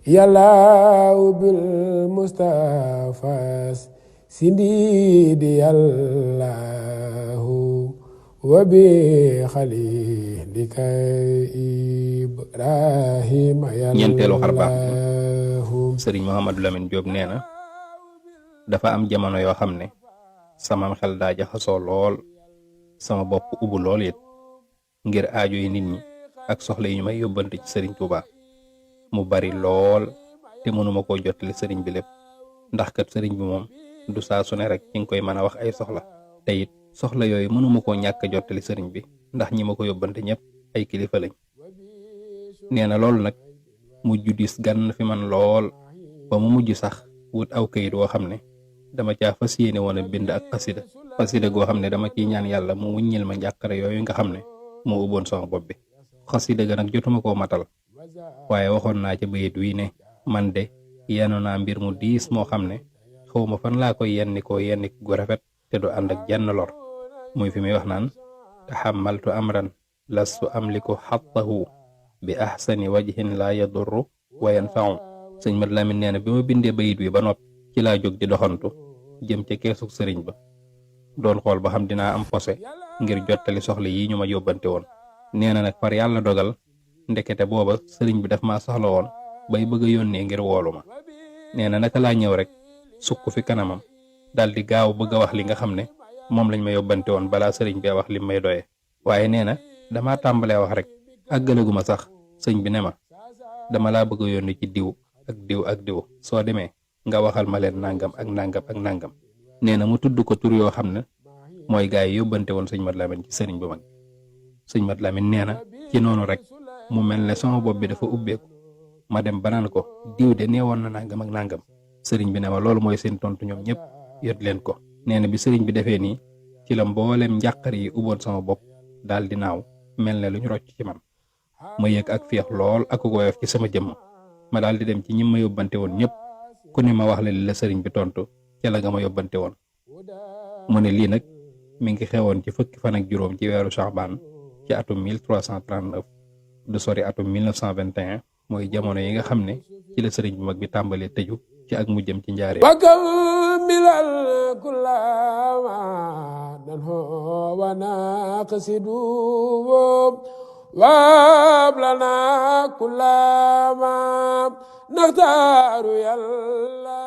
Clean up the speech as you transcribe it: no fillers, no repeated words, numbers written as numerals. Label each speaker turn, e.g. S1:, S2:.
S1: yàllaaw bil Mustafa sindidi yàllaahu wa bi xalilika Ibrahima
S2: ñeenteelu xar baax
S1: yàllaahu.
S2: sëriñ Mouhamadou Lamine Diop nee na dafa am jamono yoo xam ne sama xel daa jaxasoo lool sama bopp ubbu lool it ngir aajo yi nit ñi ak soxla yi ñu may yóbbante ci sëriñ Touba mu bari lool te mënuma koo jottali sëriñ bi lépp ndax kat sëriñ bi moom du saa su ne rek ci nga koy mën a wax ay soxla te it soxla yooyu mënuma koo ñàkk a jottali sëriñ bi ndax ñi ma ko yóbbante ñëpp ay kilifa lañ. nee na loolu nag mujj dis gan fi man lool ba mu mujj sax wut aw kayit woo xam ne dama caa fas yéene woon a bind ak xasida goo xam ne dama ciy ñaan yàlla mu wuññil ma njàqare yooyu nga xam ne moo ubboon sama bopp bi. xasida ga nag jotuma koo matal waaye waxoon naa ca bayit wi ne man de yenu naa mbir mu diis moo xam ne xawma fan laa koy yennikoo yennik gu rafet te du ànd ak jenn lor. muy fi muy wax naan taxammaltu amran lastu amliku xattahu bi ahsani wajhin laa yadurru wa yanfau. sëñ Mat Lamin nee na bi ma bindee bayit wi ba noppi ci laa jóg di doxantu jëm ca keesug sëriñ ba doon xool ba xam dinaa am posé ngir jottali soxla yi ñu ma yóbbante woon. nee na nag far yàlla dogal ndekete booba sëriñ bi daf maa soxla woon bay bëgg a yónnee ngir woolu ma. nee na naka laa ñëw rek sukk fi kanamam daal di gaaw bëgg a wax li nga xam ne moom lañ ma yóbbante woon balaa sëriñ bee wax lim may doye. waaye nee na damaa tàmbalee wax rek àggalaguma sax sëñ bi ne ma dama laa bëgg a yónni ci diw ak diw ak diw soo demee nga waxal ma leen nangam ak nangam ak nangam. nee na mu tudd ko tur yoo xam ne mooy gaa yi yóbbante woon sëñ Mat Lamin ci sëriñ bu mag. sëñ Mat Lamin nee na ci noonu rek mu mel ne sama bopp bi dafa ubbeeku ma dem banaan ko diw de neewoon na nangam ak nangam. sëriñ bi ne ma loolu mooy seen tontu ñoom ñëpp yot leen ko. nee na bi sëriñ bi defee nii ci la mbooleem njàqar yi ubboon sama bopp daal di naaw mel ne lu ñu rocc ci man ma yëg ak féex lool ak woyof ci sama jëmm ma daal di dem ci ñi ma yóbbante woon ñëpp ku ne ma wax la li la sëriñ bi tontu ca la nga ma yóbbante woon. mu ne lii nag mi ngi xewoon ci fukki fan ak juróom ci weeru Saxbaan ci atum 1339 du sori atum 1921 mooy jamono yi nga xam ne ci la sëriñ bu mag bi tàmbalee tëju ci ak mujjam ci njaaree.
S1: wakam milal kullama nanho wa naqsidu wablana kullama naxtaaru yàlla